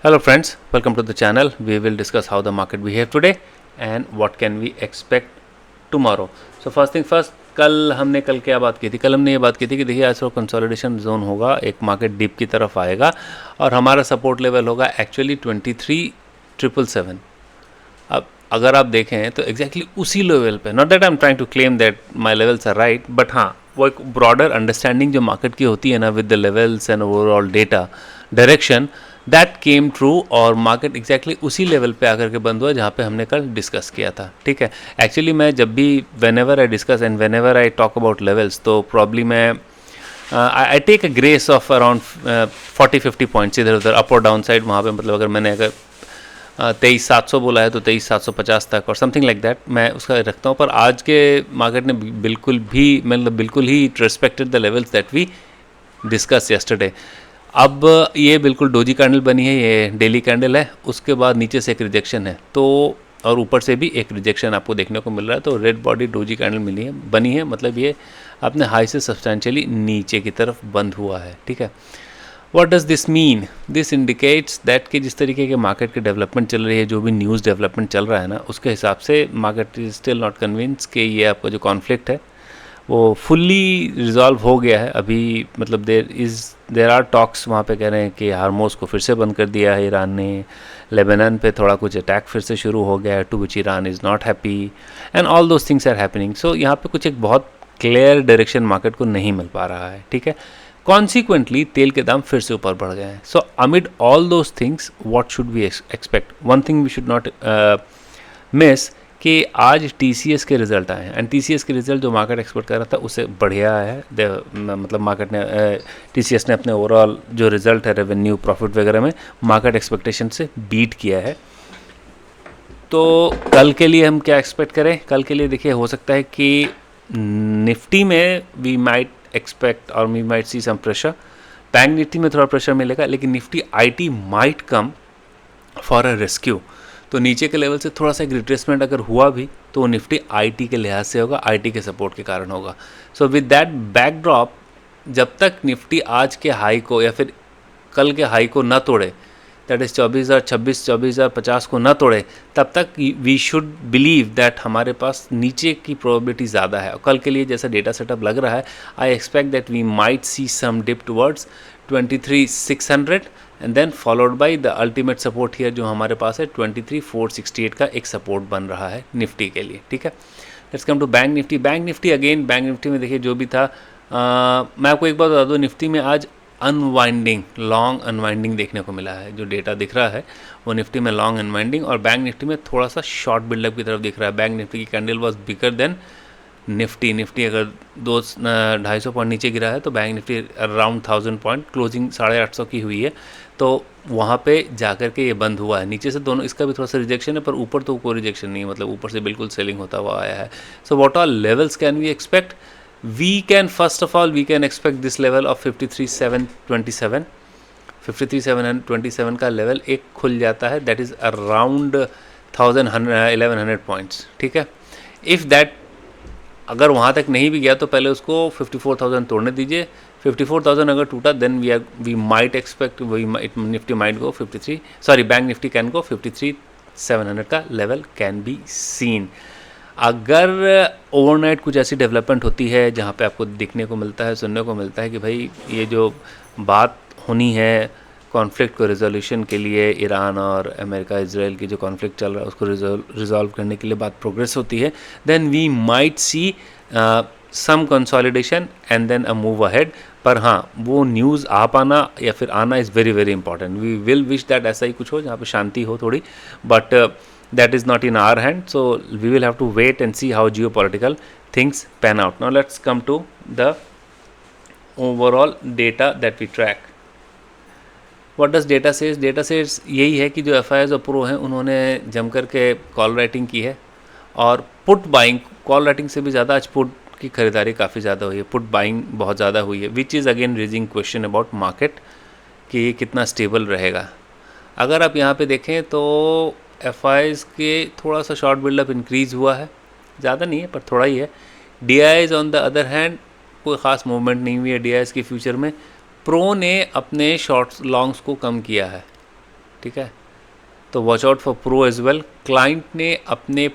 Hello friends, welcome to the channel. We will discuss how the market behave today and what can we expect tomorrow. So first thing first, कल क्या बात की थी? कल हमने ये बात की थी कि देखिए आज तो कंसोलिडेशन जोन होगा, एक मार्केट डिप की तरफ आएगा और हमारा सपोर्ट लेवल होगा एक्चुअली 23,777। अब अगर आप देखें तो एग्जैक्टली उसी लेवल पे, not that I am trying to claim that my levels are right, but हाँ वो एक ब्रॉडर अंडरस्टैंडिंग जो मार्केट की होती है ना with the levels and overall data direction, that came true और मार्केट एग्जैक्टली उसी लेवल पे आकर के बंद हुआ जहाँ पे हमने कल डिस्कस किया था। ठीक है, एक्चुअली मैं जब भी whenever I discuss and whenever I talk about levels तो प्रॉब्ली मैं I take a grace of around 40-50 points इधर उधर अप और डाउन साइड। वहाँ पे मतलब अगर मैंने अगर 23,700 बोला है तो 23,750 तक और समथिंग लाइक दैट मैं उसका रखता हूँ। पर आज के मार्केट ने बिल्कुल ही respected the levels that we discussed yesterday. अब ये बिल्कुल डोजी कैंडल बनी है, ये डेली कैंडल है, उसके बाद नीचे से एक रिजेक्शन है तो और ऊपर से भी एक रिजेक्शन आपको देखने को मिल रहा है। तो रेड बॉडी डोजी कैंडल बनी है, मतलब ये अपने हाई से सब्सटेंशियली नीचे की तरफ बंद हुआ है। ठीक है, what does this mean? This indicates that कि जिस तरीके के मार्केट की डेवलपमेंट चल रही है, जो भी न्यूज़ डेवलपमेंट चल रहा है ना, उसके हिसाब से market is still not convince कि ये आपका जो कॉन्फ्लिक्ट है वो फुल्ली रिजॉल्व हो गया है। अभी मतलब देर आर टॉक्स, वहाँ पे कह रहे हैं कि हार्मोज को फिर से बंद कर दिया है ईरान ने, लेबनान पे थोड़ा कुछ अटैक फिर से शुरू हो गया है, to which Iran is not happy and all those things are happening. So यहाँ पे कुछ एक बहुत क्लियर डायरेक्शन मार्केट को नहीं मिल पा रहा है। ठीक है, कॉन्सिक्वेंटली तेल के दाम फिर से ऊपर बढ़ गए हैं। So amid all those things what should we expect? One thing we should not miss कि आज TCS के रिज़ल्ट आए हैं एंड TCS के रिज़ल्ट जो मार्केट एक्सपेक्ट कर रहा था उससे बढ़िया है। मतलब मार्केट ने TCS ने अपने ओवरऑल जो रिज़ल्ट है रेवेन्यू प्रॉफिट वगैरह में मार्केट एक्सपेक्टेशन से बीट किया है। तो कल के लिए हम क्या एक्सपेक्ट करें? कल के लिए देखिए हो सकता है कि निफ्टी में वी माइट एक्सपेक्ट और we might see some pressure. Bank Nifty में थोड़ा प्रेशर मिलेगा, लेकिन Nifty IT might come for a rescue. तो नीचे के लेवल से थोड़ा सा एक रिट्रेसमेंट अगर हुआ भी तो वो निफ्टी IT के लिहाज से होगा, IT के सपोर्ट के कारण होगा। सो विद दैट बैकड्रॉप, जब तक निफ्टी आज के हाई को या फिर कल के हाई को ना तोड़े, दैट इज़ 24,050 को ना तोड़े, तब तक वी शुड बिलीव दैट हमारे पास नीचे की प्रोबेबिलिटी ज़्यादा है। और कल के लिए जैसा डेटा सेटअप लग रहा है, I expect that we might see some dip towards 23,600 and then followed by the ultimate support here जो हमारे पास है 23,468 का एक सपोर्ट बन रहा है निफ्टी के लिए। ठीक है, let's come to Bank Nifty. Bank Nifty में देखिए जो भी था, मैं आपको एक बात बता दूँ, निफ्टी में आज लॉन्ग अनवाइंडिंग देखने को मिला है। जो डेटा दिख रहा है वो निफ्टी में लॉन्ग अनवाइंडिंग और बैंक निफ्टी में थोड़ा सा शॉर्ट बिल्डअप की तरफ दिख रहा है। बैंक निफ्टी की candle was bigger than Nifty अगर 250 पॉइंट नीचे गिरा है तो bank Nifty around 1000 point, closing 850 की हुई है, तो वहाँ पे जाकर के ये बंद हुआ है। नीचे से दोनों, इसका भी थोड़ा सा रिजेक्शन है पर ऊपर तो कोई रिजेक्शन नहीं है, मतलब ऊपर से बिल्कुल सेलिंग होता हुआ आया है। So what are levels can we expect? We can first of all we can expect this level of 53,727 का लेवल एक खुल जाता है, दैट इज़ अराउंड 1100 पॉइंट्स। ठीक है, इफ़ दैट अगर वहाँ तक नहीं भी गया तो पहले उसको 54,000 तोड़ने दीजिए। 54,000 अगर टूटा then we might expect Nifty might go 53, sorry Bank Nifty can go 53,700 का लेवल कैन बी सीन। अगर ओवरनाइट कुछ ऐसी डेवलपमेंट होती है जहाँ पे आपको देखने को मिलता है, सुनने को मिलता है कि भाई ये जो बात होनी है कॉन्फ्लिक्ट को रिजोल्यूशन के लिए, ईरान और अमेरिका इजराइल की जो कॉन्फ्लिक्ट चल रहा है उसको रिजॉल्व करने के लिए बात प्रोग्रेस होती है, then we might see some consolidation and then a move ahead. पर हाँ, वो न्यूज़ आ पाना या फिर आना is very very important. We will wish that ऐसा ही कुछ हो जहाँ पे शांति हो थोड़ी, but that is not in our hand, so we will have to wait and see how geopolitical things pan out. Now let's come to the overall data that we track. What does data says? Data says यही है कि जो FIs और pro हैं उन्होंने जम कर के कॉल राइटिंग की है और पुट बाइंग, कॉल राइटिंग से भी ज़्यादा आज पुट की खरीदारी काफ़ी ज़्यादा हुई है, पुट बाइंग बहुत ज़्यादा हुई है, which is again raising question about market कि ये कितना स्टेबल रहेगा। अगर आप यहाँ पे देखें तो FIs के थोड़ा सा शॉर्ट बिल्डअप इंक्रीज़ हुआ है, ज़्यादा नहीं है पर थोड़ा ही है। DIs on the other hand कोई ख़ास मूवमेंट नहीं हुई है DIs के फ्यूचर में। प्रो ने अपने शॉर्ट्स लॉन्ग्स को कम किया है। ठीक है, तो watch out for pro as well. Client ने अपने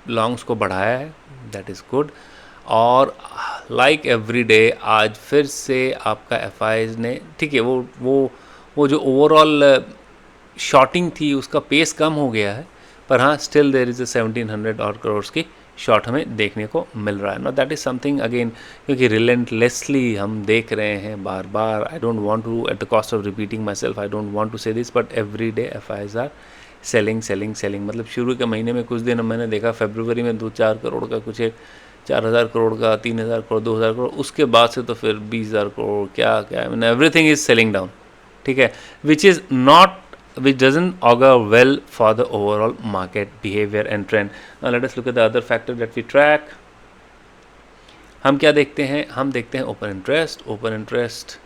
लॉन्ग्स को बढ़ाया है, दैट इज़ गुड। और लाइक एवरी डे आज फिर से आपका एफ ने, ठीक है, वो जो ओवरऑल शॉर्टिंग थी उसका पेस कम हो गया है, पर हाँ स्टिल देयर इज़ 1700 और करोड़ की शॉर्ट हमें देखने को मिल रहा है। No that is something again, क्योंकि रिलेंटलेसली हम देख रहे हैं बार बार। I don't want to, at the cost of repeating myself, I don't want to say this, but every day F R selling selling selling. मतलब शुरू के महीने में कुछ दिन मैंने देखा फरवरी में 2-4 करोड़ का, कुछ एक 4000 करोड़ का, 3000 करोड़, 2000 करोड़, उसके बाद से तो फिर 20000 करोड़, क्या क्या, मैंने एवरीथिंग इज सेलिंग डाउन, ठीक है, which doesn't augur well for the overall market behavior and trend. Now let us look at the other factor that we track. हम क्या देखते हैं, हम देखते हैं ओपन इंटरेस्ट।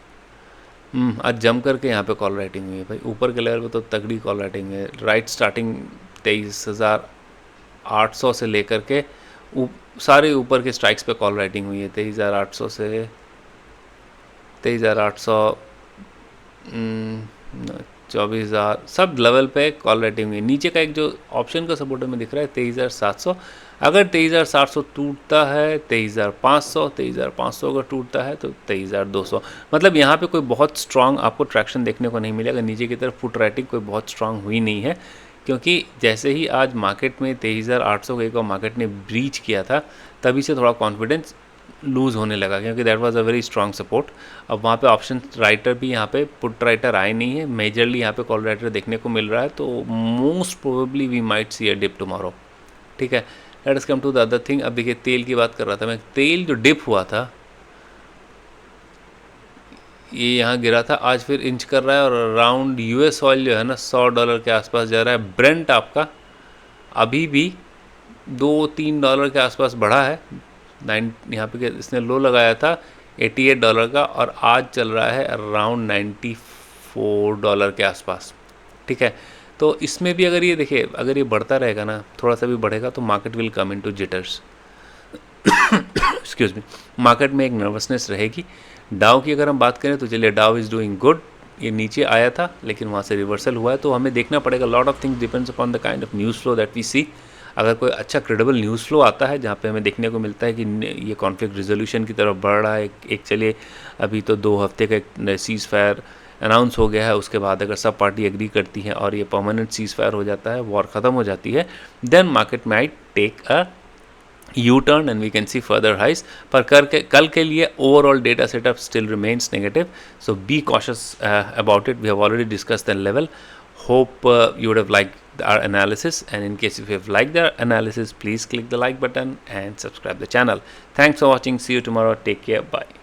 आज जम करके यहाँ पे कॉल राइटिंग हुई है भाई, ऊपर के लेवल पे तो तगड़ी कॉल राइटिंग है। राइट स्टार्टिंग 23,800 से लेकर के सारे ऊपर के स्ट्राइक्स पे कॉल राइटिंग हुई है। 23,800 से 23,800, 24,000, सब लेवल पे कॉल राइटिंग हुई है। नीचे का एक जो ऑप्शन का सपोर्ट में दिख रहा है 23,700, अगर 23,700 टूटता है 23,500, 23,500 अगर टूटता है तो 23,200। मतलब यहाँ पे कोई बहुत स्ट्रांग आपको ट्रैक्शन देखने को नहीं मिलेगा। नीचे की तरफ फुट राइटिंग कोई बहुत स्ट्रांग हुई नहीं है, क्योंकि जैसे ही आज मार्केट में 23,800 को एक और मार्केट ने ब्रीच किया था, तभी से थोड़ा कॉन्फिडेंस लूज़ होने लगा, क्योंकि that was a very strong support. अब वहाँ पे ऑप्शन राइटर भी, यहाँ पे पुट राइटर आए नहीं है, मेजरली यहाँ पे कॉल राइटर देखने को मिल रहा है, तो most probably we might see a dip tomorrow, ठीक है। Let us come to the other thing. अब देखिए तेल की बात कर रहा था मैं, तेल जो डिप हुआ था ये यहाँ गिरा था, आज फिर इंच कर रहा है और अराउंड यूएस ऑयल जो है ना $100 के आसपास जा रहा है। ब्रेंट आपका अभी भी $2-3 के आसपास बढ़ा है। यहाँ पे इसने लो लगाया था $88 का और आज चल रहा है अराउंड $94 के आसपास, ठीक है। तो इसमें भी अगर ये देखिए, अगर ये बढ़ता रहेगा ना, थोड़ा सा भी बढ़ेगा तो market will come into jitters, excuse me, market में एक नर्वसनेस रहेगी। डाउ की अगर हम बात करें तो चलिए डाउ इज़ डूइंग गुड, ये नीचे आया था लेकिन वहाँ से रिवर्सल हुआ है, तो हमें देखना पड़ेगा। Lot of things depends upon the kind of news flow that we see. अगर कोई अच्छा क्रेडिबल न्यूज़ फ्लो आता है जहाँ पे हमें देखने को मिलता है कि ये कॉन्फ्लिक्ट रिजोल्यूशन की तरफ बढ़ रहा है, एक चलिए अभी तो 2 हफ्ते का एक सीज़ फायर अनाउंस हो गया है, उसके बाद अगर सब पार्टी एग्री करती हैं और ये परमानेंट सीज़ फायर हो जाता है, वॉर ख़त्म हो जाती है, then market might take a U-turn and we can see further highs. पर कल के लिए overall data setup still remains negative, so be cautious about it. We have already discussed the level. Hope you would have liked our analysis, and in case if you have liked the analysis, please click the like button and subscribe the channel. Thanks for watching. See you tomorrow. Take care. Bye.